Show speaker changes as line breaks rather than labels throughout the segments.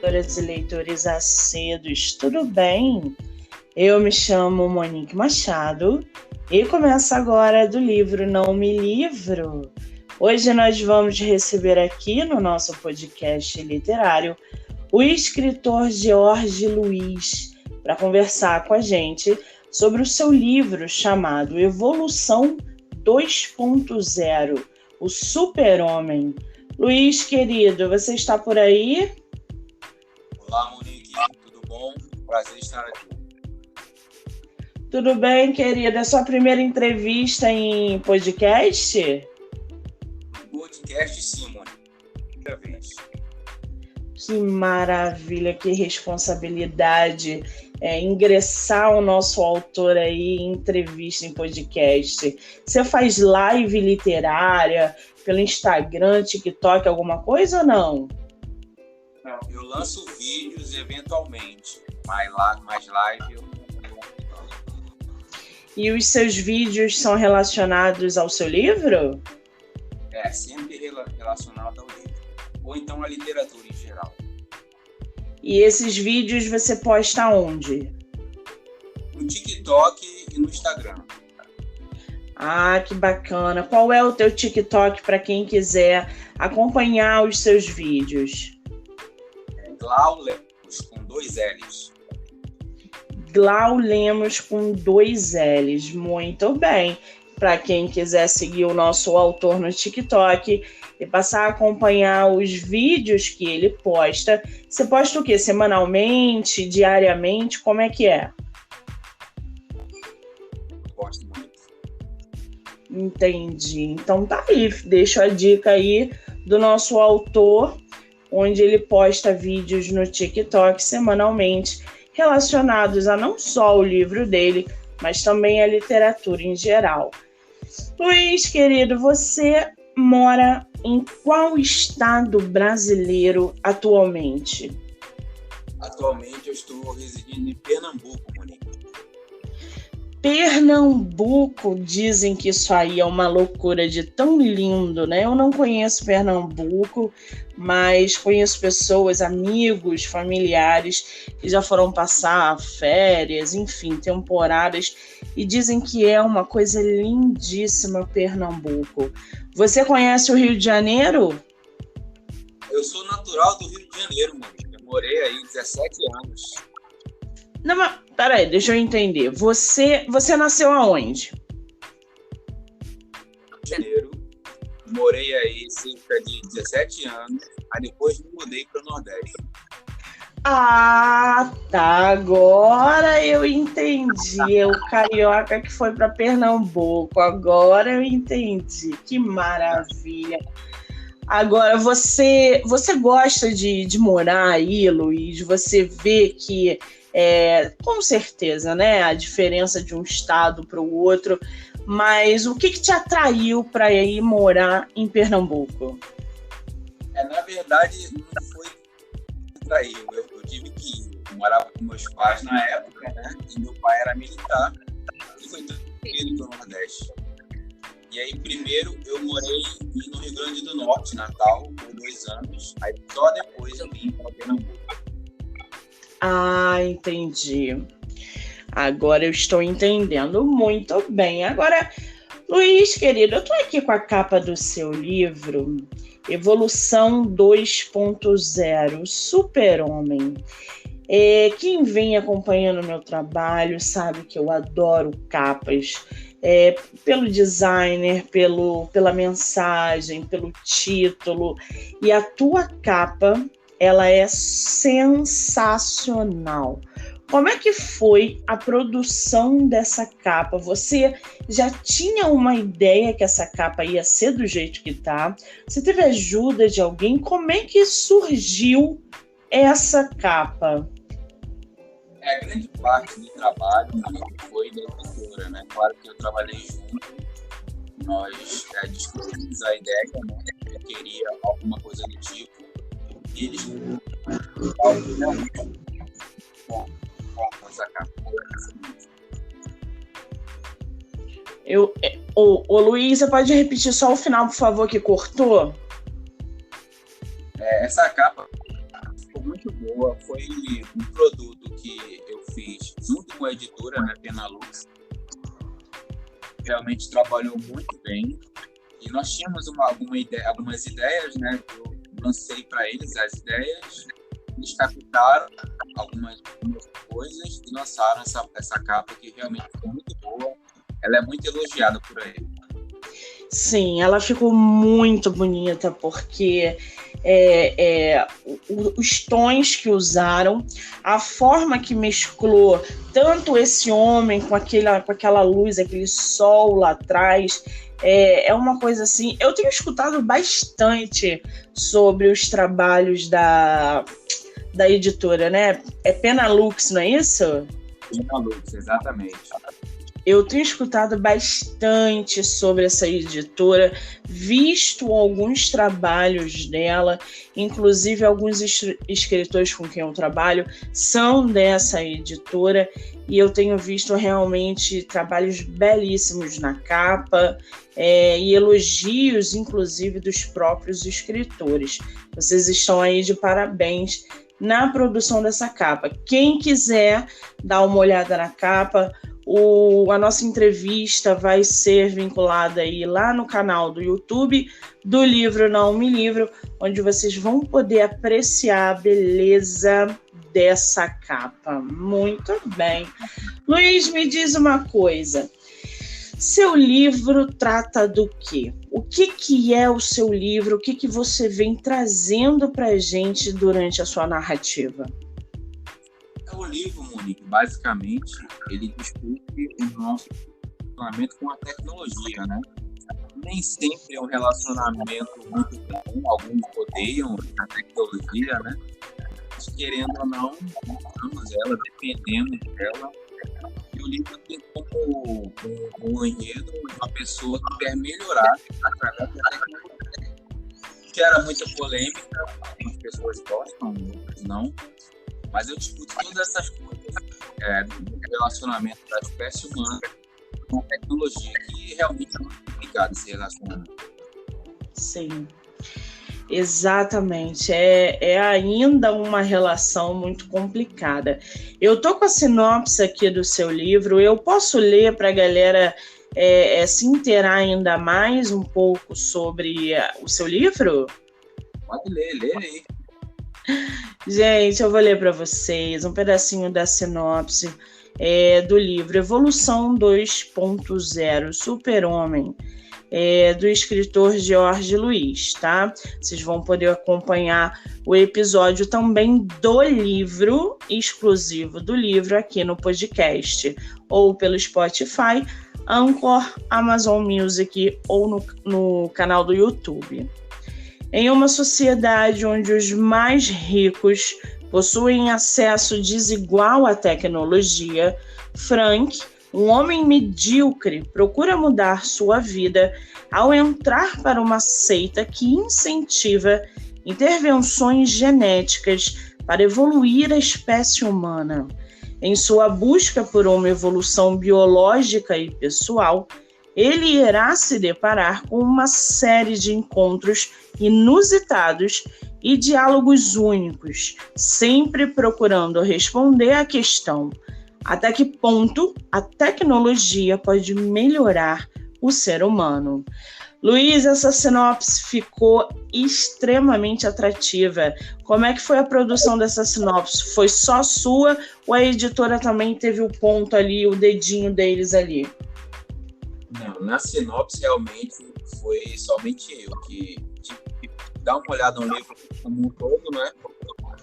leitoras e leitores assíduos, tudo bem? Eu me chamo Monique Machado e começa agora do livro Não Me Livro. Hoje nós vamos receber aqui no nosso podcast literário o escritor George Luiz para conversar com a gente sobre o seu livro chamado Evolução 2.0, o Super-Homem. Luiz, querido, você está por aí?
Olá, Monique, tudo bom? Prazer estar aqui.
Tudo bem, querida? É sua primeira entrevista em podcast?
Podcast, sim, Monique. Primeira vez.
Que maravilha, que responsabilidade ingressar o nosso autor aí em entrevista em podcast. Você faz live literária pelo Instagram, TikTok, alguma coisa ou não?
Não, eu lanço vídeos eventualmente, mais live eu não.
E os seus vídeos são relacionados ao seu livro?
É, sempre relacionado ao livro. Ou então à literatura em geral.
E esses vídeos você posta onde?
No TikTok e no Instagram.
Ah, que bacana. Qual é o teu TikTok para quem quiser acompanhar os seus vídeos?
Glau Lemos, com 2 L's.
Glau Lemos com 2 L's. Muito bem. Para quem quiser seguir o nosso autor no TikTok e passar a acompanhar os vídeos que ele posta. Você posta o quê? Semanalmente? Diariamente? Como é que é?
Gosto muito.
Entendi. Então tá aí. Deixo a dica aí do nosso autor, onde ele posta vídeos no TikTok semanalmente relacionados a não só o livro dele, mas também a literatura em geral. Luiz, querido, você mora em qual estado brasileiro atualmente?
Atualmente eu estou residindo em Pernambuco, Monique.
Pernambuco, dizem que isso aí é uma loucura de tão lindo, né? Eu não conheço Pernambuco, mas conheço pessoas, amigos, familiares que já foram passar férias, enfim, temporadas, e dizem que é uma coisa lindíssima Pernambuco. Você conhece o Rio de Janeiro?
Eu sou natural do Rio de Janeiro, Monique. Eu morei aí 17 anos.
Não, mas peraí, deixa eu entender. Você nasceu aonde?
Rio de Janeiro. Morei aí cerca de 17 anos. Aí depois me mudei para o Nordeste.
Ah, tá. Agora eu entendi. É o carioca que foi para Pernambuco. Agora eu entendi. Que maravilha. Agora, você gosta de morar aí, Luiz? Você vê que, com certeza, né, a diferença de um estado para o outro, mas o que te atraiu para ir morar em Pernambuco?
Na verdade, não foi atraído. Eu tive que ir. Eu morava com meus pais na época, né? E meu pai era militar e foi tranquilo para o Nordeste. E aí, primeiro, eu morei no Rio Grande do Norte, Natal, por 2 anos. Aí, só depois eu vim para Pernambuco.
Ah, entendi. Agora eu estou entendendo muito bem. Agora, Luiz, querido, eu estou aqui com a capa do seu livro, Evolução 2.0, Super-Homem. Quem vem acompanhando o meu trabalho sabe que eu adoro capas. Pelo designer, pela mensagem, pelo título. E a tua capa, ela é sensacional. Como é que foi a produção dessa capa? Você já tinha uma ideia que essa capa ia ser do jeito que tá? Você teve ajuda de alguém? Como é que surgiu essa capa?
A grande parte do trabalho foi da editora, né? Claro que eu trabalhei junto, nós discutimos a ideia, né? Eu queria alguma coisa do tipo, e eles algo realmente bom com essa capa.
Ô Luiz, você pode repetir só o final, por favor, que cortou?
Essa capa ficou muito boa. Foi um produto que eu fiz junto com a editora, né, Penalux. Realmente trabalhou muito bem. E nós tínhamos algumas ideias, né? Eu lancei para eles as ideias, eles captaram algumas coisas e lançaram essa capa que realmente ficou muito boa. Ela é muito elogiada por aí.
Sim, ela ficou muito bonita, porque os tons que usaram, a forma que mesclou tanto esse homem com aquela luz, aquele sol lá atrás, é uma coisa assim. Eu tenho escutado bastante sobre os trabalhos da editora, né? É Penalux, não é isso?
Penalux, exatamente.
Eu tenho escutado bastante sobre essa editora, visto alguns trabalhos dela, inclusive alguns escritores com quem eu trabalho são dessa editora, e eu tenho visto realmente trabalhos belíssimos na capa, e elogios, inclusive, dos próprios escritores. Vocês estão aí de parabéns na produção dessa capa. Quem quiser dar uma olhada na capa, a nossa entrevista vai ser vinculada aí lá no canal do YouTube do Livro Não Me Livro, onde vocês vão poder apreciar a beleza dessa capa. Muito bem. Luiz, me diz uma coisa. Seu livro trata do quê? O que é o seu livro? O que você vem trazendo para a gente durante a sua narrativa?
O livro, Monique, basicamente, ele discute o nosso relacionamento com a tecnologia, né? Nem sempre é um relacionamento muito bom, alguns odeiam a tecnologia, né? Mas, querendo ou não, usamos ela, dependendo dela. E o livro tem como um enredo uma pessoa que quer melhorar através da tecnologia. Gera muita polêmica, algumas pessoas gostam, outras não. Mas eu discuto todas essas coisas do relacionamento da espécie humana com a tecnologia, que realmente é muito complicado se relacionar.
Sim, exatamente. É ainda uma relação muito complicada. Eu estou com a sinopse aqui do seu livro. Eu posso ler para a galera se inteirar ainda mais um pouco sobre o seu livro?
Pode lê aí.
Gente, eu vou ler para vocês um pedacinho da sinopse do livro Evolução 2.0 Super-Homem, do escritor Jorge Luiz, tá? Vocês vão poder acompanhar o episódio também do livro, exclusivo do livro, aqui no podcast, ou pelo Spotify, Anchor, Amazon Music ou no canal do YouTube. Em uma sociedade onde os mais ricos possuem acesso desigual à tecnologia, Frank, um homem medíocre, procura mudar sua vida ao entrar para uma seita que incentiva intervenções genéticas para evoluir a espécie humana. Em sua busca por uma evolução biológica e pessoal, ele irá se deparar com uma série de encontros inusitados e diálogos únicos, sempre procurando responder à questão: até que ponto a tecnologia pode melhorar o ser humano? Luiz, essa sinopse ficou extremamente atrativa. Como é que foi a produção dessa sinopse? Foi só sua ou a editora também teve o ponto ali, o dedinho deles ali?
Não, na sinopse realmente foi somente eu que tive que dar uma olhada no livro como um todo, né?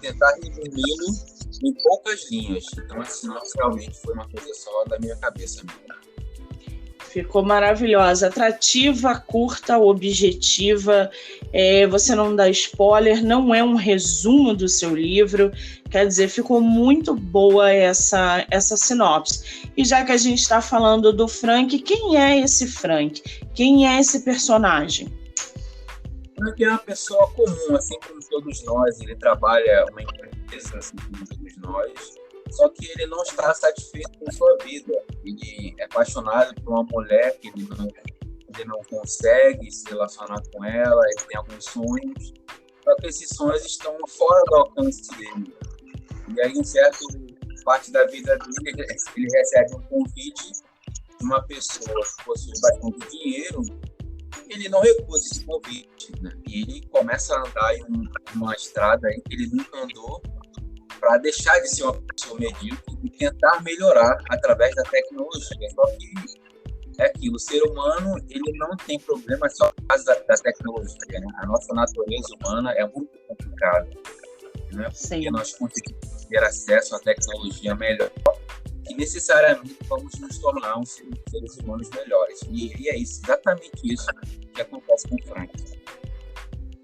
Tentar resumi-lo em poucas linhas. Então a sinopse realmente foi uma coisa só da minha cabeça mesmo.
Ficou maravilhosa, atrativa, curta, objetiva, você não dá spoiler, não é um resumo do seu livro, quer dizer, ficou muito boa essa sinopse. E já que a gente está falando do Frank, quem é esse Frank? Quem é esse personagem?
Frank é uma pessoa comum, assim como todos nós, ele trabalha uma empresa, assim como todos nós, só que ele não está satisfeito com sua vida. Ele é apaixonado por uma mulher que ele não consegue se relacionar com ela, ele tem alguns sonhos, só que esses sonhos estão fora do alcance dele. E aí, em certa parte da vida dele, ele recebe um convite de uma pessoa que possui bastante dinheiro, ele não recusa esse convite, né? E ele começa a andar em uma estrada aí que ele nunca andou, para deixar de ser uma pessoa medíocre e tentar melhorar através da tecnologia. Só que é aquilo, o ser humano ele não tem problema só por causa da tecnologia, né? A nossa natureza humana é muito complicada, né? Porque nós conseguimos ter acesso à tecnologia melhor e necessariamente vamos nos tornar seres humanos melhores. E é isso, exatamente isso que acontece com o Frank.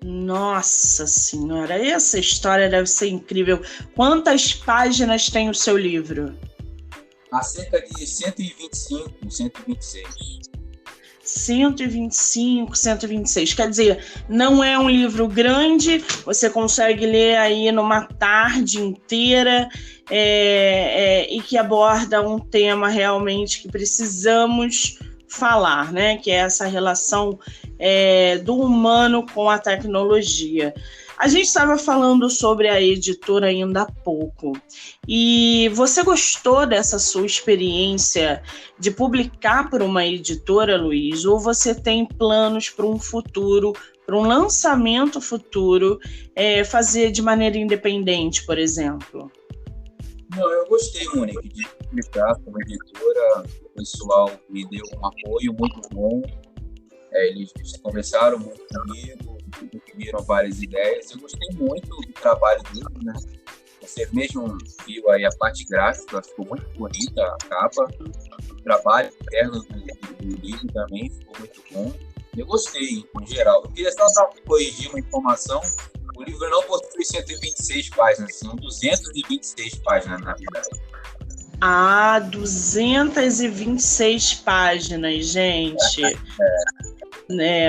Nossa Senhora, essa história deve ser incrível. Quantas páginas tem o seu livro?
Há cerca de 125, 126.
125, 126. Quer dizer, não é um livro grande, você consegue ler aí numa tarde inteira e que aborda um tema realmente que precisamos falar, né? Que é essa relação do humano com a tecnologia. A gente estava falando sobre a editora ainda há pouco. E você gostou dessa sua experiência de publicar por uma editora, Luiz? Ou você tem planos para um futuro, para um lançamento futuro, fazer de maneira independente, por exemplo?
Não, eu gostei, Monique, de publicar como editora. O pessoal me deu um apoio muito bom. Eles conversaram muito comigo, viram várias ideias. Eu gostei muito do trabalho deles, né? Você mesmo viu aí a parte gráfica, ficou muito bonita a capa. O trabalho interno do livro também ficou muito bom. Eu gostei, em geral. Eu queria só corrigir uma informação. O livro não possui 126 páginas, são 226 páginas, na verdade.
226 páginas, gente.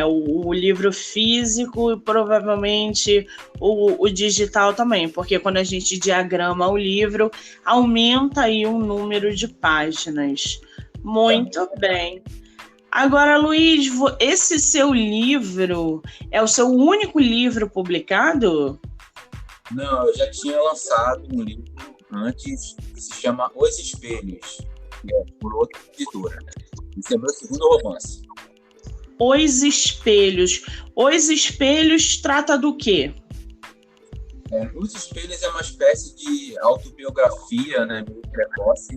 O livro físico e provavelmente o digital também, porque quando a gente diagrama o livro, aumenta aí o número de páginas. Muito bem. Agora, Luiz, esse seu livro é o seu único livro publicado?
Não, eu já tinha lançado um livro antes que se chama Os Espelhos, que é por outra editora. Esse é meu segundo romance.
Os Espelhos. Os Espelhos trata do quê?
Os Espelhos é uma espécie de autobiografia, né, meio precoce,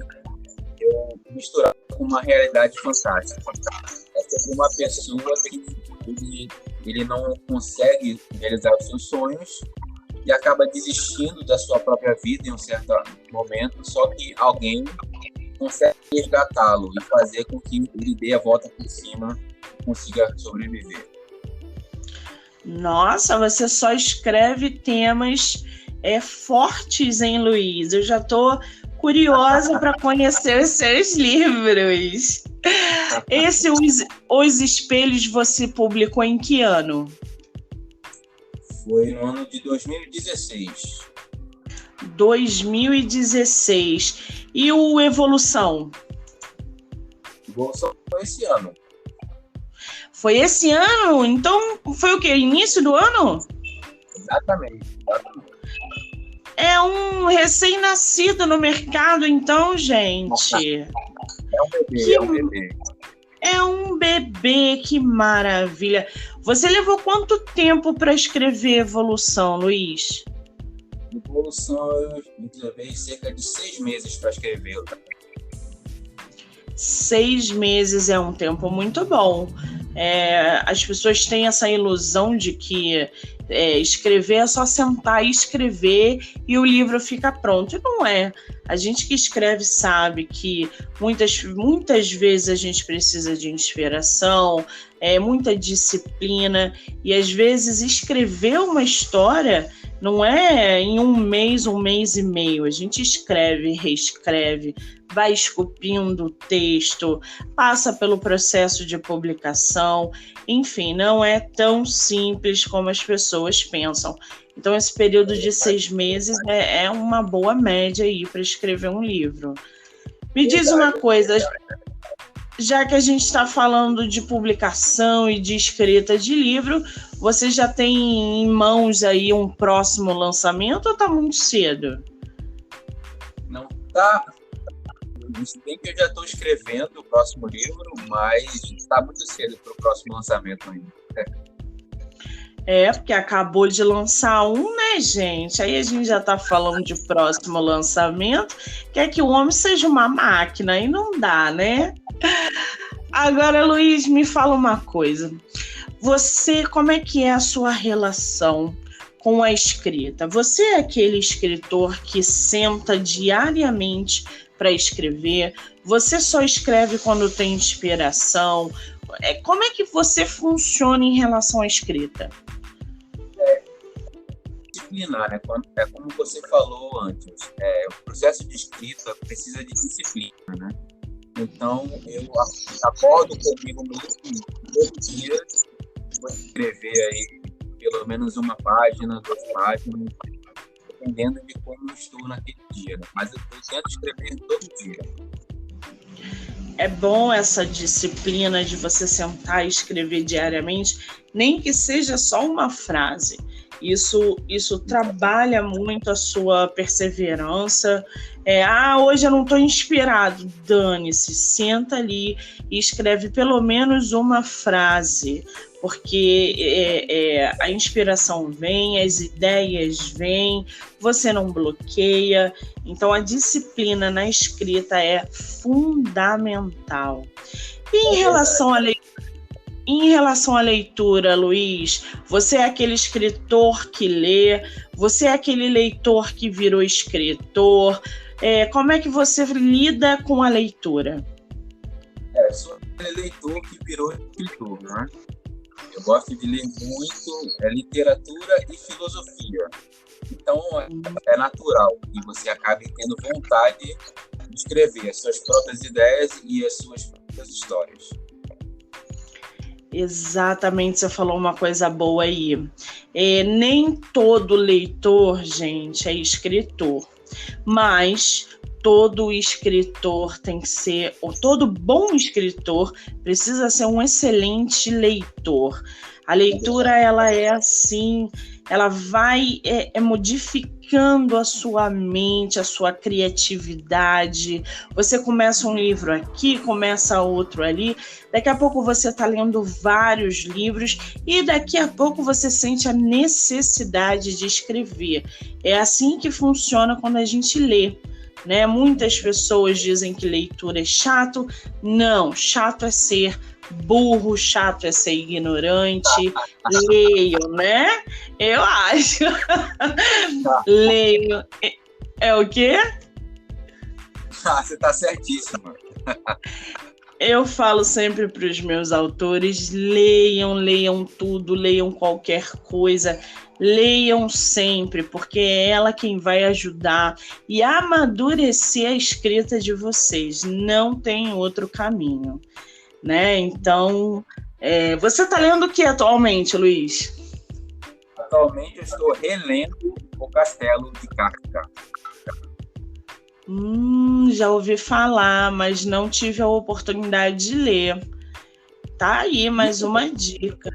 misturada com uma realidade fantástica. É sobre uma pessoa que ele não consegue realizar os seus sonhos e acaba desistindo da sua própria vida em um certo momento, só que alguém consegue resgatá-lo e fazer com que ele dê a volta por cima e consiga sobreviver.
Nossa, você só escreve temas fortes, hein, Luiz? Eu já estou curiosa para conhecer os seus livros. Esse Os Espelhos você publicou em que ano?
Foi no ano de 2016.
2016. E o Evolução?
Evolução foi esse ano.
Foi esse ano? Então foi o quê? Início do ano?
Exatamente.
É um recém-nascido no mercado, então, gente.
É um bebê.
É um bebê, que maravilha. Você levou quanto tempo para escrever Evolução, Luiz?
Evolução, eu levei cerca de 6 meses para escrever.
6 meses é um tempo muito bom. As pessoas têm essa ilusão de que escrever é só sentar e escrever e o livro fica pronto. E não é. A gente que escreve sabe que muitas vezes a gente precisa de inspiração, muita disciplina, e às vezes escrever uma história não é em um mês e meio. A gente escreve, reescreve, vai esculpindo o texto, passa pelo processo de publicação, enfim, não é tão simples como as pessoas pensam. Então, esse período de 6 meses é uma boa média aí para escrever um livro. Me diz uma coisa, já que a gente está falando de publicação e de escrita de livro, Você já tem em mãos aí um próximo lançamento ou está muito cedo?
Não tá. Se bem que eu já estou escrevendo o próximo livro, mas está muito cedo para o próximo lançamento ainda.
Porque acabou de lançar um, né, gente? Aí a gente já tá falando de próximo lançamento. Quer que o homem seja uma máquina, aí não dá, né? Agora, Luiz, me fala uma coisa. Você, como é que é a sua relação com a escrita? Você é aquele escritor que senta diariamente para escrever? Você só escreve quando tem inspiração? Como é que você funciona em relação à escrita?
Disciplinar, né? É como você falou antes, o processo de escrita precisa de disciplina, né? Então, eu acordo comigo mesmo todos os dias, vou escrever aí pelo menos uma página, 2 páginas, dependendo de como eu estou naquele dia, né? Mas eu tento escrever todo dia.
É bom essa disciplina de você sentar e escrever diariamente, nem que seja só uma frase. Isso trabalha muito a sua perseverança. Hoje eu não estou inspirado. Dane-se, senta ali e escreve pelo menos uma frase, porque a inspiração vem, as ideias vêm, você não bloqueia. Então a disciplina na escrita é fundamental. E em relação à leitura, Luiz, você é aquele escritor que lê, você é aquele leitor que virou escritor. Como é que você lida com a leitura?
Sou aquele leitor que virou escritor, né? Eu gosto de ler muito literatura e filosofia. Então, é natural que você acabe tendo vontade de escrever as suas próprias ideias e as suas próprias histórias.
Exatamente, você falou uma coisa boa aí. Nem todo leitor, gente, é escritor, mas todo escritor tem que ser, ou todo bom escritor precisa ser um excelente leitor. A leitura, ela é assim, ela vai modificando a sua mente, a sua criatividade. Você começa um livro aqui, começa outro ali, daqui a pouco você está lendo vários livros e daqui a pouco você sente a necessidade de escrever. É assim que funciona quando a gente lê. Né? Muitas pessoas dizem que leitura é chato. Não, chato é ser burro, chato é ser ignorante. Leiam, né? Eu acho. Leiam. É o quê?
Você tá certíssima.
Eu falo sempre para os meus autores, leiam tudo, leiam qualquer coisa, leiam sempre, porque é ela quem vai ajudar e amadurecer a escrita de vocês, não tem outro caminho, né? Então, você está lendo o que atualmente, Luiz?
Atualmente eu estou relendo O Castelo de Kafka.
Já ouvi falar, mas não tive a oportunidade de ler. Tá aí mais uma dica.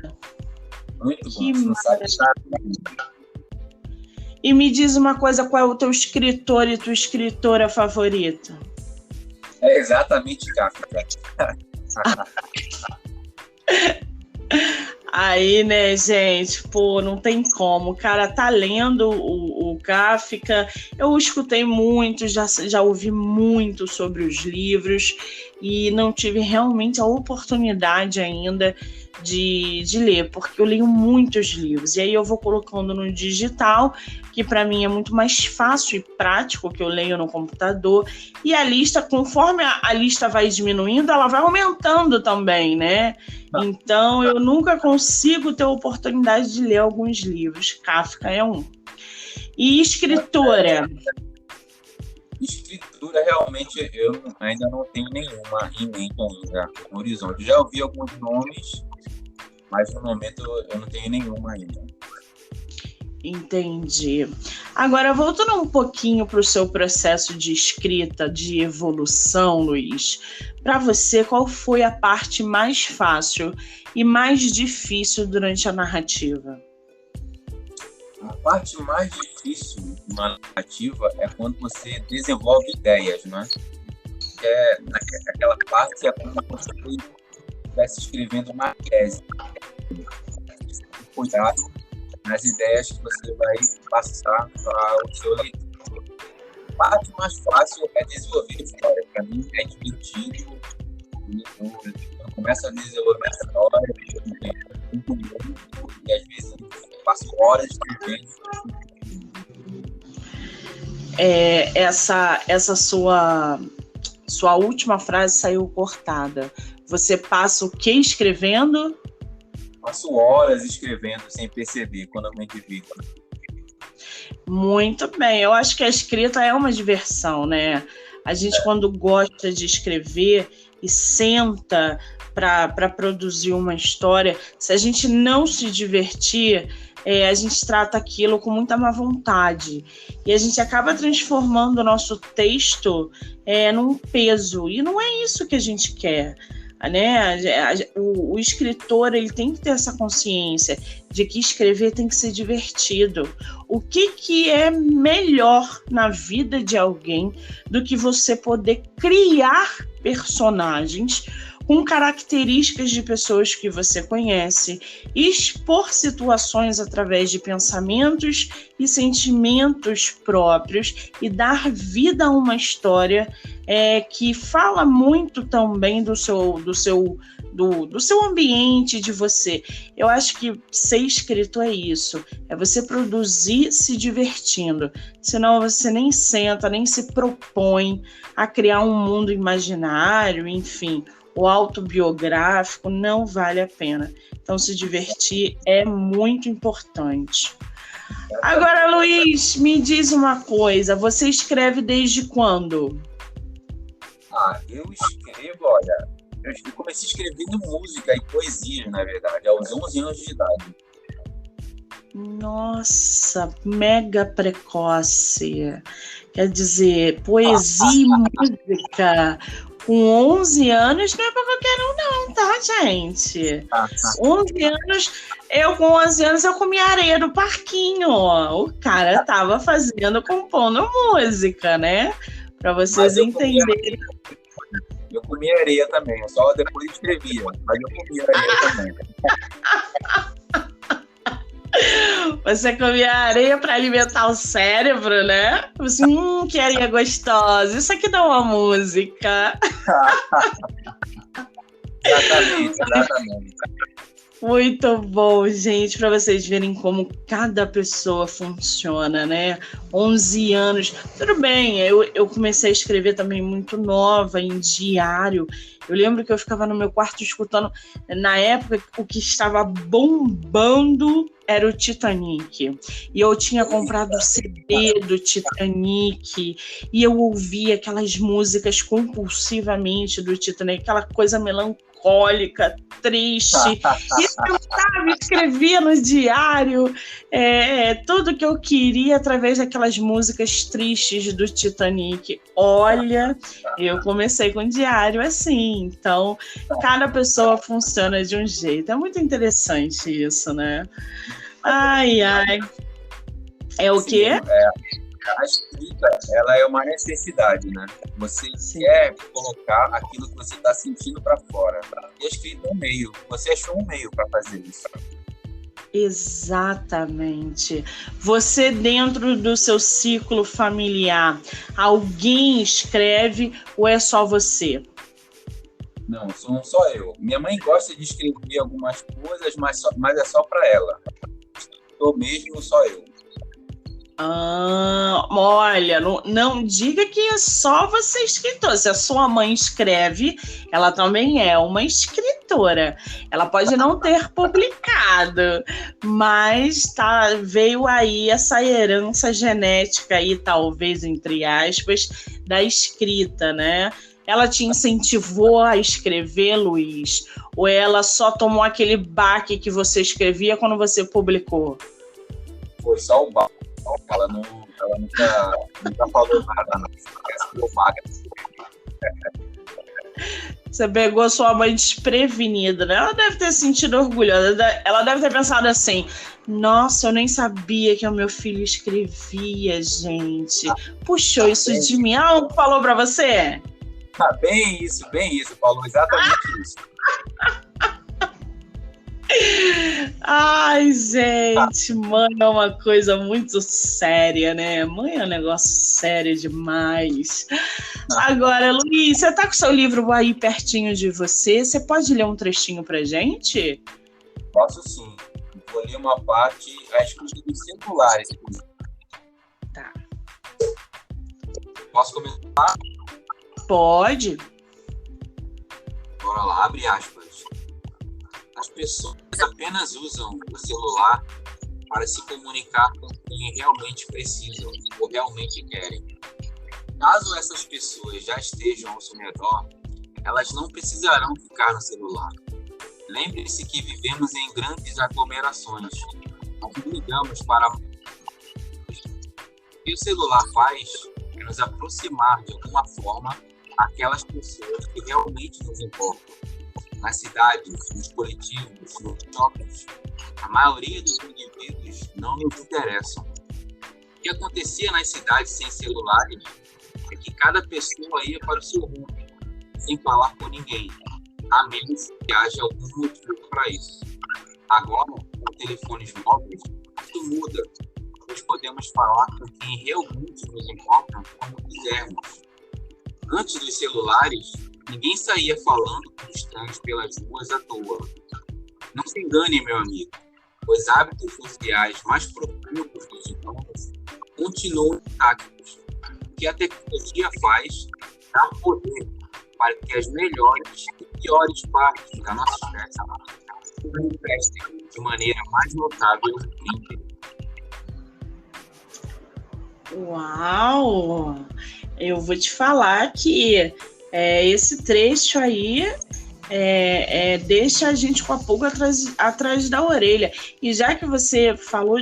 Muito bom, você não sabe nada.
E me diz uma coisa, qual é o teu escritor e tua escritora favorita?
É exatamente Kafka.
Aí, né, gente, não tem como. O cara tá lendo o Kafka. Eu escutei muito, já ouvi muito sobre os livros e não tive realmente a oportunidade ainda de ler, porque eu leio muitos livros. E aí eu vou colocando no digital, que para mim é muito mais fácil e prático, que eu leio no computador. E a lista, conforme a lista vai diminuindo, ela vai aumentando também, né? Então, eu nunca consigo ter a oportunidade de ler alguns livros. Kafka é um. E escritora?
Escritura, realmente, eu ainda não tenho nenhuma em mente ainda no horizonte. Já ouvi alguns nomes, mas no momento eu não tenho nenhuma ainda.
Entendi. Agora, voltando um pouquinho para o seu processo de escrita, de evolução, Luiz, para você, qual foi a parte mais fácil e mais difícil durante a narrativa?
A parte mais difícil na narrativa é quando você desenvolve ideias, né? Aquela parte é como se você estivesse escrevendo uma tese. Cuidado nas ideias que você vai passar para o seu leitor. A parte mais fácil é desenvolver a história. Para mim é divertido. Eu começo a desenvolver a história, e às vezes eu passo horas escrevendo.
Essa sua última frase saiu cortada. Você passa o que escrevendo?
Passo horas escrevendo sem perceber quando eu me divido.
Muito bem. Eu acho que a escrita é uma diversão, né? A gente, quando gosta de escrever e senta para produzir uma história, se a gente não se divertir, a gente trata aquilo com muita má vontade. E a gente acaba transformando o nosso texto num peso. E não é isso que a gente quer. Né? O escritor, ele tem que ter essa consciência de que escrever tem que ser divertido. O que é melhor na vida de alguém do que você poder criar personagens com características de pessoas que você conhece, expor situações através de pensamentos e sentimentos próprios e dar vida a uma história que fala muito também do seu ambiente, de você. Eu acho que ser escritor é isso, é você produzir se divertindo, senão você nem senta, nem se propõe a criar um mundo imaginário, enfim, o autobiográfico não vale a pena. Então, se divertir é muito importante. Agora, Luiz, me diz uma coisa, você escreve desde quando?
Eu escrevo, olha, eu comecei escrevendo música e poesia, na verdade, aos 11 anos de idade.
Nossa, mega precoce. Quer dizer, poesia e música com 11 anos não é para qualquer um não, tá, gente? 11 anos, com 11 anos eu comia areia do parquinho, ó. O cara tava compondo música, né? Para vocês entenderem.
Eu comia areia também, só depois escrevia, mas eu comia areia também.
Você comia areia para alimentar o cérebro, né? Assim, que areia gostosa, isso aqui dá uma música.
Exatamente.
Muito bom, gente, para vocês verem como cada pessoa funciona, né? 11 anos, tudo bem, eu comecei a escrever também muito nova, em diário. Eu lembro que eu ficava no meu quarto escutando, na época, o que estava bombando era o Titanic. E eu tinha comprado o CD do Titanic, e eu ouvia aquelas músicas compulsivamente do Titanic, aquela coisa melancólica, triste, e eu escrevia no diário tudo que eu queria através daquelas músicas tristes do Titanic. Olha, eu comecei com diário assim, então cada pessoa funciona de um jeito, é muito interessante isso, né? Ai, ai. É o quê?
A escrita, ela é uma necessidade, né? Você quer colocar aquilo que você está sentindo para fora. E a escrita é um meio. Você achou um meio para fazer isso.
Exatamente. Você, dentro do seu ciclo familiar, alguém escreve ou é só você?
Não, sou só eu. Minha mãe gosta de escrever algumas coisas, mas é só para ela. Estou mesmo só eu.
Olha, não diga que é só você escritor. Se a sua mãe escreve, ela também é uma escritora. Ela pode não ter publicado, mas veio aí essa herança genética aí, talvez, entre aspas, da escrita, né? Ela te incentivou a escrever, Luiz? Ou ela só tomou aquele baque que você escrevia quando você publicou?
foi só o Bal. Ela nunca falou nada, não.
Você pegou sua mãe desprevenida, né? Ela deve ter sentido orgulhosa. Ela deve ter pensado assim: nossa, eu nem sabia que o meu filho escrevia, gente. Puxou isso de mim. Ela falou pra você?
Bem isso. Falou exatamente isso.
Ai, gente, mãe é uma coisa muito séria, né? Mãe é um negócio sério demais. Agora, Luiz, você tá com o seu livro aí pertinho de você? Você pode ler um trechinho pra gente?
Posso sim. Vou ler uma parte a respeito dos celulares.
Tá.
Posso começar?
Pode.
Bora lá, abre aspas. As pessoas apenas usam o celular para se comunicar com quem realmente precisam ou realmente querem. Caso essas pessoas já estejam ao seu redor, elas não precisarão ficar no celular. Lembre-se que vivemos em grandes aglomerações. Nós ligamos para... O que o celular faz é nos aproximar de alguma forma aquelas pessoas que realmente nos importam. Nas cidades, nos coletivos, nos shoppings, a maioria dos indivíduos não nos interessam. O que acontecia nas cidades sem celulares é que cada pessoa ia para o seu rumo, sem falar com ninguém, a menos que haja algum motivo para isso. Agora, com telefones móveis, isso muda, pois podemos falar com quem realmente nos importa como quisermos. Antes dos celulares, ninguém saía falando com estranhos pelas ruas à toa. Não se engane, meu amigo. Os hábitos sociais mais profundos dos humanos continuam intactos. O que a tecnologia faz é dar poder para que as melhores e piores partes da nossa espécie se manifestem de maneira mais notável e inteira.
Uau! Eu vou te falar que esse trecho aí deixa a gente com a pulga atrás da orelha. E já que você falou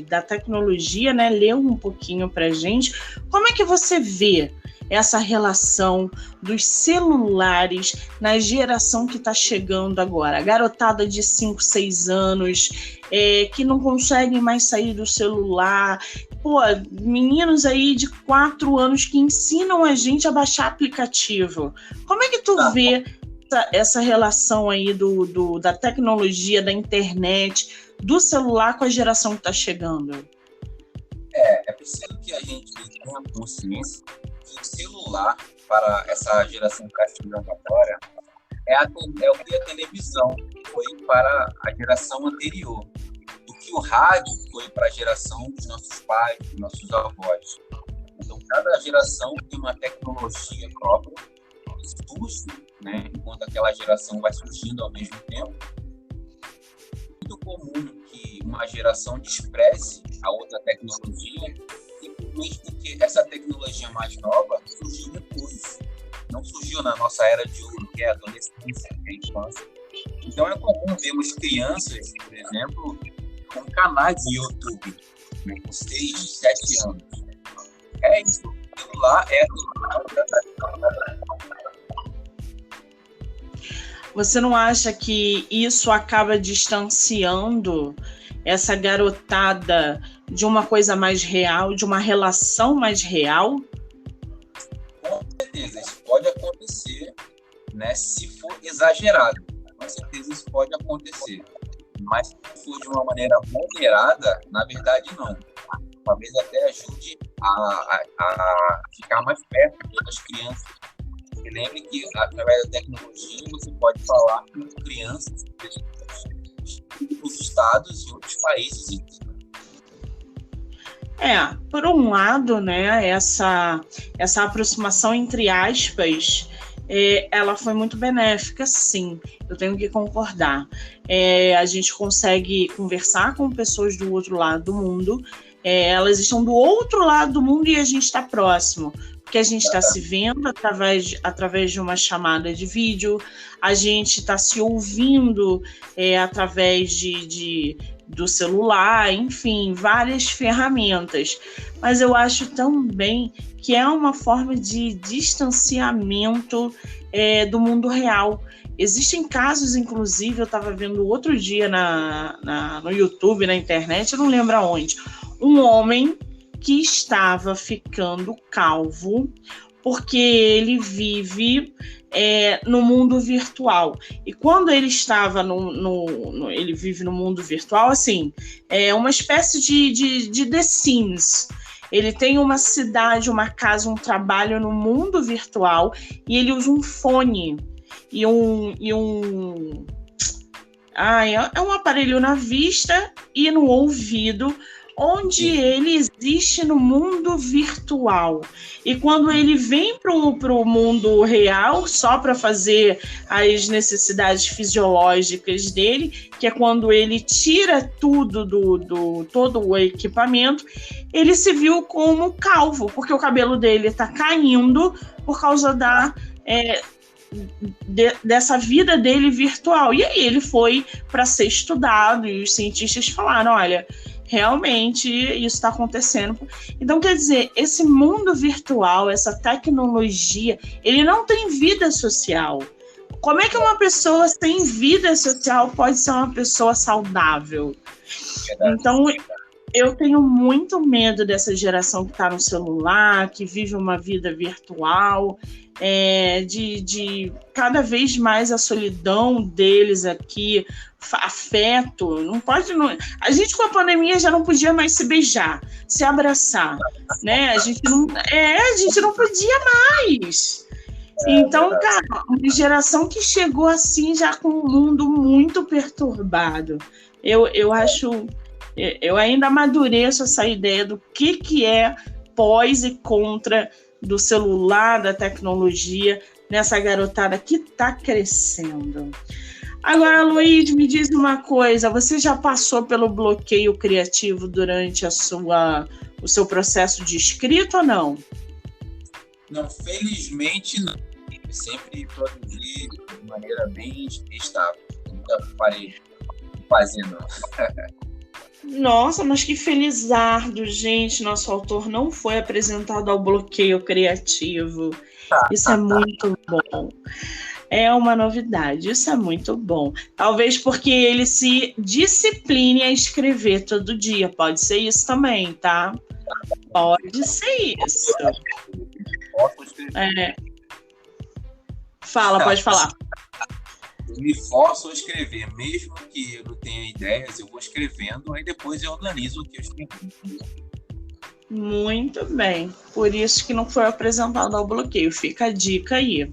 da tecnologia, né, leu um pouquinho pra gente, como é que você vê essa relação dos celulares na geração que está chegando agora? A garotada de 5, 6 anos, que não conseguem mais sair do celular. Pô, meninos aí de 4 anos que ensinam a gente a baixar aplicativo. Como é que tu vê essa relação aí da tecnologia, da internet, do celular com a geração que está chegando?
É preciso que a gente tenha consciência que o celular, para essa geração que está chegando agora, é o que a televisão foi para a geração anterior. O que o rádio foi para a geração dos nossos pais, dos nossos avós. Então, cada geração tem uma tecnologia própria, surge, né, enquanto aquela geração vai surgindo ao mesmo tempo. É muito comum que uma geração despreze a outra tecnologia, simplesmente porque essa tecnologia mais nova surgiu depois. Não surgiu na nossa era de ouro, que é a adolescência, que é a infância. Então, é comum vermos crianças, por exemplo, com canais de YouTube, né, com 6, 7 anos. É isso. O celular é...
Você não acha que isso acaba distanciando essa garotada de uma coisa mais real, de uma relação mais real?
Com certeza, isso pode acontecer, né, se for exagerado. Com certeza isso pode acontecer. Mas se for de uma maneira moderada, na verdade não. Talvez até ajude a ficar mais perto das crianças. E lembre que, através da tecnologia, você pode falar com crianças dos estados e outros países.
Por um lado, né, essa aproximação entre aspas, ela foi muito benéfica, sim, eu tenho que concordar. A gente consegue conversar com pessoas do outro lado do mundo, elas estão do outro lado do mundo e a gente está próximo, porque a gente está se vendo através de uma chamada de vídeo, a gente está se ouvindo através de do celular, enfim, várias ferramentas. Mas eu acho também que é uma forma de distanciamento do mundo real. Existem casos, inclusive, eu estava vendo outro dia no YouTube, na internet, eu não lembro aonde, um homem que estava ficando calvo porque ele vive no mundo virtual. E quando ele estava ele vive no mundo virtual, assim, é uma espécie de The Sims. Ele tem uma cidade, uma casa, um trabalho no mundo virtual e ele usa um fone é um aparelho na vista e no ouvido, onde ele existe no mundo virtual. E quando ele vem para o mundo real, só para fazer as necessidades fisiológicas dele, que é quando ele tira tudo todo o equipamento, ele se viu como calvo, porque o cabelo dele está caindo por causa dessa vida dele virtual. E aí ele foi para ser estudado e os cientistas falaram, olha, realmente isso está acontecendo. Então, quer dizer, esse mundo virtual, essa tecnologia, ele não tem vida social. Como é que uma pessoa sem vida social pode ser uma pessoa saudável? Então, eu tenho muito medo dessa geração que está no celular, que vive uma vida virtual, de cada vez mais a solidão deles aqui, afeto. A gente com a pandemia já não podia mais se beijar, se abraçar, né? A gente não podia mais. Então, cara, uma geração que chegou assim já com um mundo muito perturbado. Eu acho... Eu ainda amadureço essa ideia do que é pós e contra do celular, da tecnologia, nessa garotada que está crescendo. Agora, Luiz, me diz uma coisa, você já passou pelo bloqueio criativo durante o seu processo de escrita ou não?
Não, felizmente não. Eu sempre produzi de maneira bem estável. Nunca parei de fazer, não.
Nossa, mas que felizardo, gente. Nosso autor não foi apresentado ao bloqueio criativo. Isso é muito bom. É uma novidade, isso é muito bom. Talvez porque ele se discipline a escrever todo dia. Pode ser isso também, tá? Pode ser isso. Fala, pode falar.
Eu me forço a escrever, mesmo que eu não tenha ideias, eu vou escrevendo, aí depois eu organizo o que eu escrevi.
Muito bem, por isso que não foi apresentado ao bloqueio, fica a dica aí.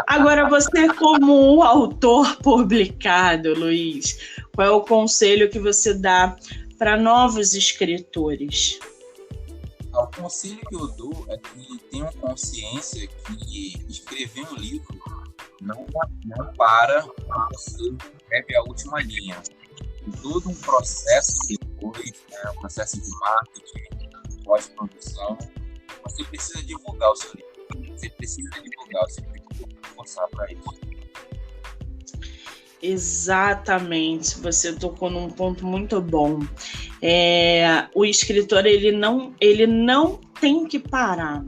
Agora, você como autor publicado, Luiz, qual é o conselho que você dá para novos escritores?
O conselho que eu dou é que tenham consciência que escrever um livro não para quando você escreve a última linha. Todo um processo depois, um processo de marketing, pós-produção, você precisa divulgar o seu livro. Você precisa forçar para isso.
Exatamente, você tocou num ponto muito bom. O escritor ele não tem que parar,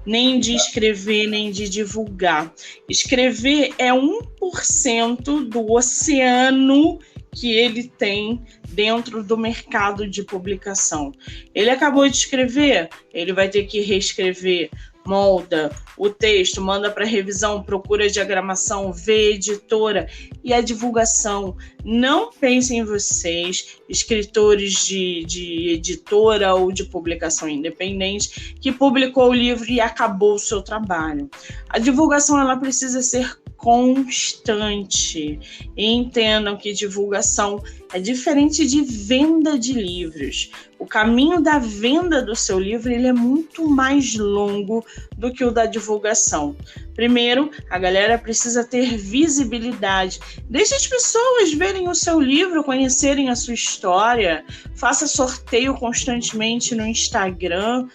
nem de escrever, nem de divulgar. Escrever é 1% do oceano que ele tem dentro do mercado de publicação. Ele acabou de escrever, ele vai ter que reescrever, molda o texto, manda para revisão, procura diagramação, vê editora e a divulgação. Não pensem em vocês, escritores de editora ou de publicação independente, que publicou o livro e acabou o seu trabalho. A divulgação ela precisa ser constante. E entendam que divulgação é diferente de venda de livros. O caminho da venda do seu livro ele é muito mais longo do que o da divulgação. Primeiro, a galera precisa ter visibilidade. Deixe as pessoas verem o seu livro, conhecerem a sua história. Faça sorteio constantemente no Instagram.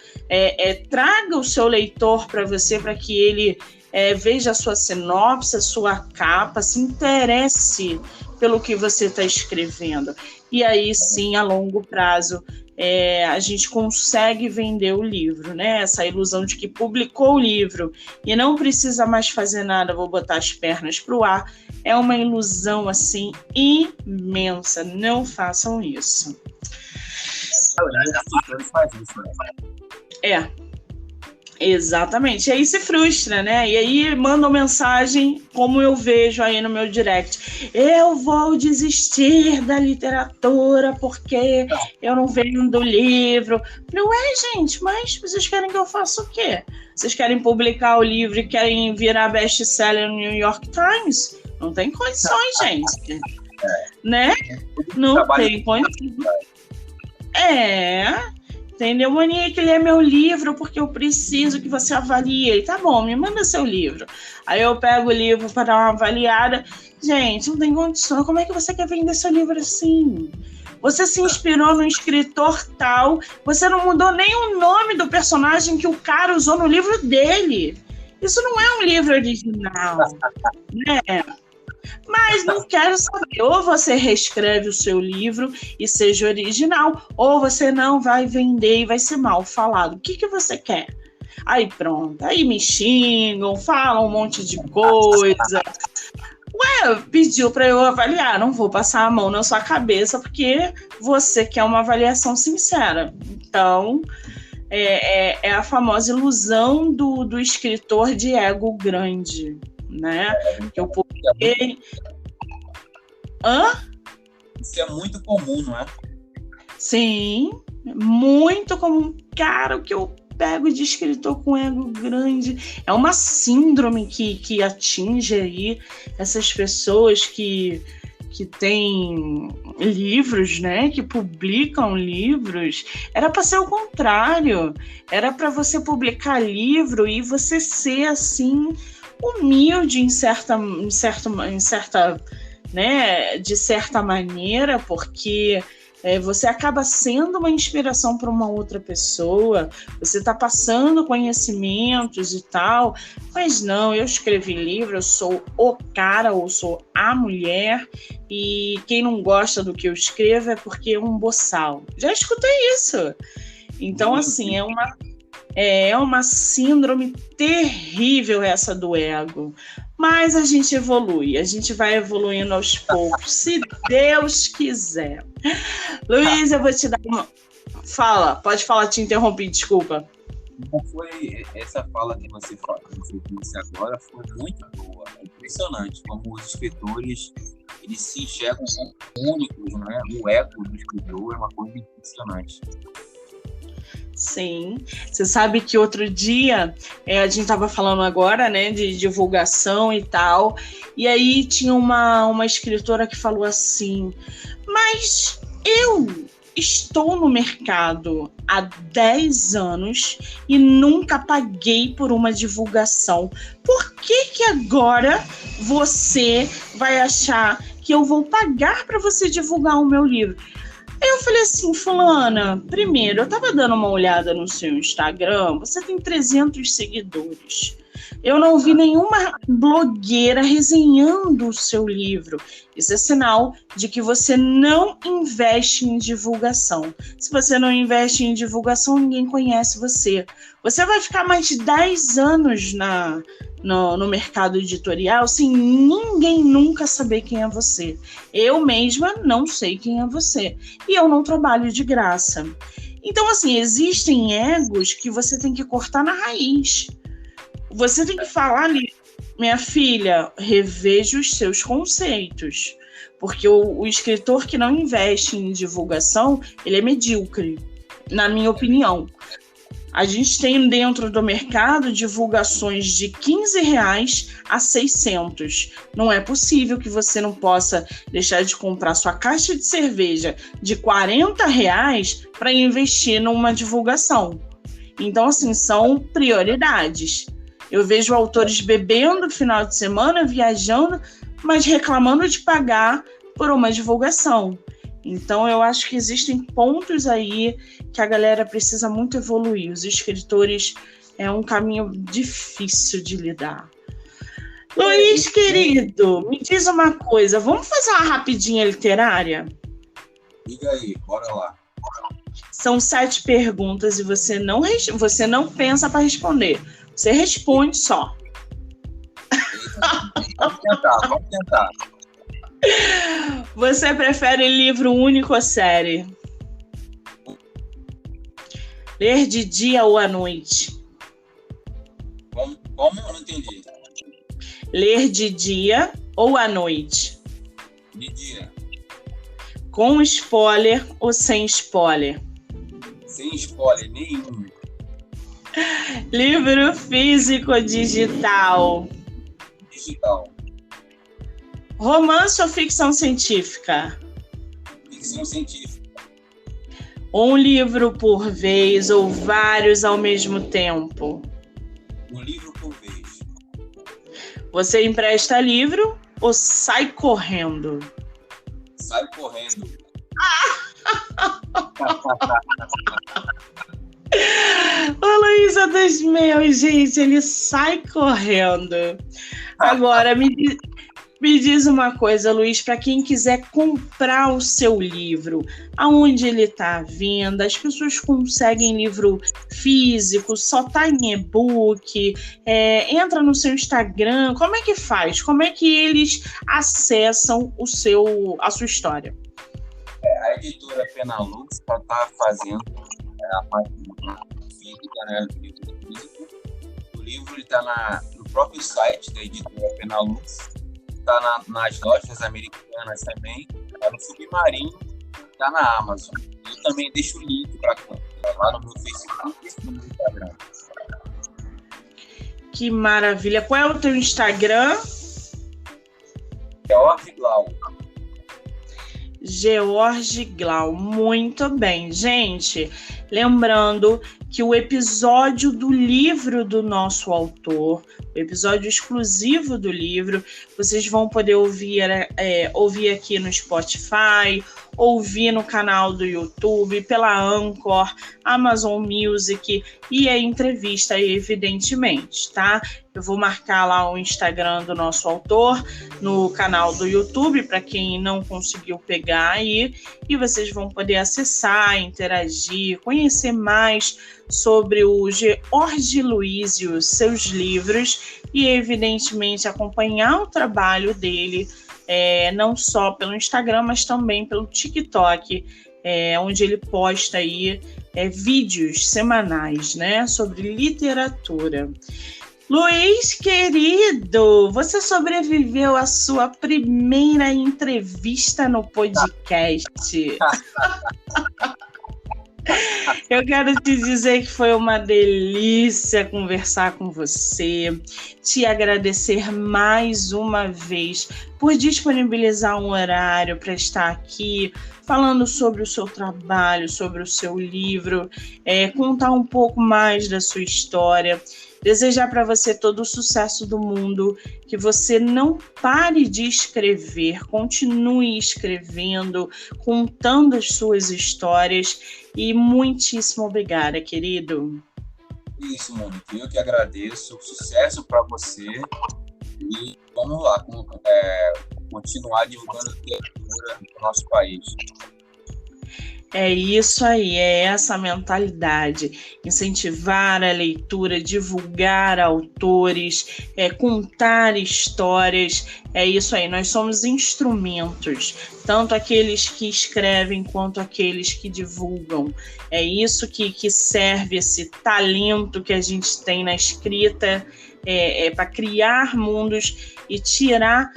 Traga o seu leitor para você, para que ele veja a sua sinopse, a sua capa, se interesse pelo que você está escrevendo. E aí sim, a longo prazo, a gente consegue vender o livro, né? Essa ilusão de que publicou o livro e não precisa mais fazer nada, vou botar as pernas para o ar, é uma ilusão assim imensa. Não façam isso. Exatamente. E aí se frustra, né? E aí mandam mensagem, como eu vejo aí no meu direct: eu vou desistir da literatura porque eu não vendo livro. Não é, gente, mas vocês querem que eu faça o quê? Vocês querem publicar o livro e querem virar best-seller no New York Times? Não tem condições, gente. Né? Não tem condições. Entendeu, Monique? Ele é meu livro porque eu preciso que você avalie ele. Tá bom, me manda seu livro. Aí eu pego o livro para dar uma avaliada. Gente, não tem condição. Como é que você quer vender seu livro assim? Você se inspirou no escritor tal, você não mudou nem o nome do personagem que o cara usou no livro dele. Isso não é um livro original, né? Mas não quero saber. Ou você reescreve o seu livro e seja original, ou você não vai vender e vai ser mal falado. O que você quer? Aí pronto, aí me xingam, falam um monte de coisa. Pediu para eu avaliar, não vou passar a mão na sua cabeça porque você quer uma avaliação sincera. Então, é a famosa ilusão do escritor de ego grande, né? Que eu publiquei.
Isso é muito comum, não é?
Sim, muito comum. Cara, o que eu pego de escritor com ego grande é uma síndrome que atinge aí essas pessoas que têm livros, né? Que publicam livros. Era para ser o contrário. Era para você publicar livro e você ser assim humilde em certa, né, de certa maneira, porque você acaba sendo uma inspiração para uma outra pessoa, você está passando conhecimentos e tal, mas não, eu escrevi livro, eu sou o cara ou sou a mulher, e quem não gosta do que eu escrevo é porque é um boçal. Já escutei isso. Então, assim, é uma síndrome terrível essa do ego. Mas a gente evolui, a gente vai evoluindo aos poucos, se Deus quiser. Luiz, eu vou te dar uma... Fala, pode falar, te interrompi, desculpa.
Não foi essa fala que você disse agora, foi muito boa, impressionante como os escritores eles se enxergam como únicos, né? O ego do escritor é uma coisa impressionante.
Sim, você sabe que outro dia a gente estava falando agora, né, de divulgação e tal, e aí tinha uma escritora que falou assim: mas eu estou no mercado há 10 anos e nunca paguei por uma divulgação. Por que agora você vai achar que eu vou pagar para você divulgar o meu livro? Aí eu falei assim: fulana, primeiro, eu tava dando uma olhada no seu Instagram, você tem 300 seguidores. Eu não vi nenhuma blogueira resenhando o seu livro. Isso é sinal de que você não investe em divulgação. Se você não investe em divulgação, ninguém conhece você. Você vai ficar mais de 10 anos no mercado editorial sem ninguém nunca saber quem é você. Eu mesma não sei quem é você. E eu não trabalho de graça. Então, assim, existem egos que você tem que cortar na raiz. Você tem que falar ali: minha filha, reveja os seus conceitos. Porque o escritor que não investe em divulgação, ele é medíocre, na minha opinião. A gente tem dentro do mercado divulgações de R$15 a 600. Não é possível que você não possa deixar de comprar sua caixa de cerveja de R$40 para investir numa divulgação. Então, assim, são prioridades. Eu vejo autores bebendo no final de semana, viajando, mas reclamando de pagar por uma divulgação. Então, eu acho que existem pontos aí que a galera precisa muito evoluir. Os escritores é um caminho difícil de lidar. Luiz, querido, me diz uma coisa. Vamos fazer uma rapidinha literária?
Diga aí, bora lá.
São 7 perguntas e você não pensa para responder. Você responde só.
Vamos tentar.
Você prefere livro único ou série? Ler de dia ou à noite?
Como? Não entendi.
Ler de dia ou à noite?
De dia.
Com spoiler ou sem spoiler?
Sem spoiler nenhum.
Livro físico ou digital?
Digital.
Romance ou ficção científica?
Ficção científica.
Um livro por vez ou vários ao mesmo tempo?
Um livro por vez.
Você empresta livro ou sai correndo?
Sai correndo.
Ô, Luísa dos meus, gente, ele sai correndo. Agora, me diz uma coisa, Luiz, para quem quiser comprar o seu livro, aonde ele está à venda? As pessoas conseguem livro físico, só está em e-book, entra no seu Instagram, como é que faz? Como é que eles acessam a sua história?
A editora Penalux está fazendo a página física, né, do livro físico. O livro está no próprio site da editora Penalux. Está nas lojas americanas também, está no Submarino, está na Amazon. Eu também deixo o link para comprar lá no meu Facebook e no meu Instagram.
Que maravilha! Qual é o teu Instagram?
George Glau.
George Glau, muito bem, gente. Lembrando que o episódio do livro do nosso autor, o episódio exclusivo do livro, vocês vão poder ouvir aqui no Spotify, ouvir no canal do YouTube, pela Anchor, Amazon Music e a entrevista, evidentemente, tá? Eu vou marcar lá o Instagram do nosso autor no canal do YouTube, para quem não conseguiu pegar aí, e vocês vão poder acessar, interagir, conhecer mais sobre o George Luiz e os seus livros e, evidentemente, acompanhar o trabalho dele, não só pelo Instagram, mas também pelo TikTok, onde ele posta aí vídeos semanais, né, sobre literatura. Luiz, querido, você sobreviveu à sua primeira entrevista no podcast. Eu quero te dizer que foi uma delícia conversar com você, te agradecer mais uma vez por disponibilizar um horário para estar aqui falando sobre o seu trabalho, sobre o seu livro, contar um pouco mais da sua história. Desejar para você todo o sucesso do mundo, que você não pare de escrever, continue escrevendo, contando as suas histórias e muitíssimo obrigada, querido.
Isso, Mônica, eu que agradeço, sucesso para você e vamos lá, continuar divulgando a literatura no nosso país.
É isso aí, é essa mentalidade, incentivar a leitura, divulgar autores, contar histórias, é isso aí, nós somos instrumentos, tanto aqueles que escrevem quanto aqueles que divulgam, é isso que serve esse talento que a gente tem na escrita, para criar mundos e tirar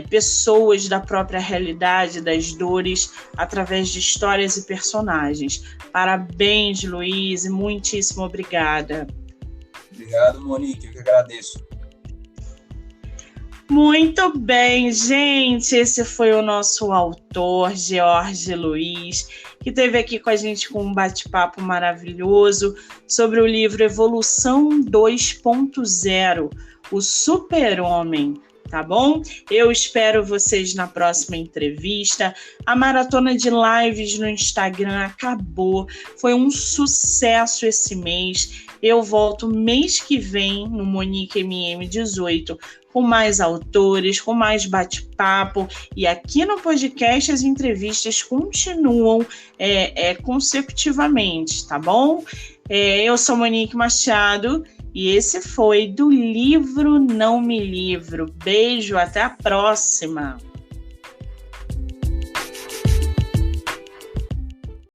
pessoas da própria realidade, das dores, através de histórias e personagens. Parabéns, Luiz, e muitíssimo obrigada.
Obrigado, Monique, eu que agradeço.
Muito bem, gente, esse foi o nosso autor, George Luiz, que esteve aqui com a gente com um bate-papo maravilhoso sobre o livro Evolução 2.0, O Super-Homem, tá bom? Eu espero vocês na próxima entrevista. A maratona de lives no Instagram acabou. Foi um sucesso esse mês. Eu volto mês que vem no Monique MM18 com mais autores, com mais bate-papo. E aqui no podcast as entrevistas continuam consecutivamente, tá bom? Eu sou Monique Machado. E esse foi do livro Não Me Livro. Beijo, até a próxima!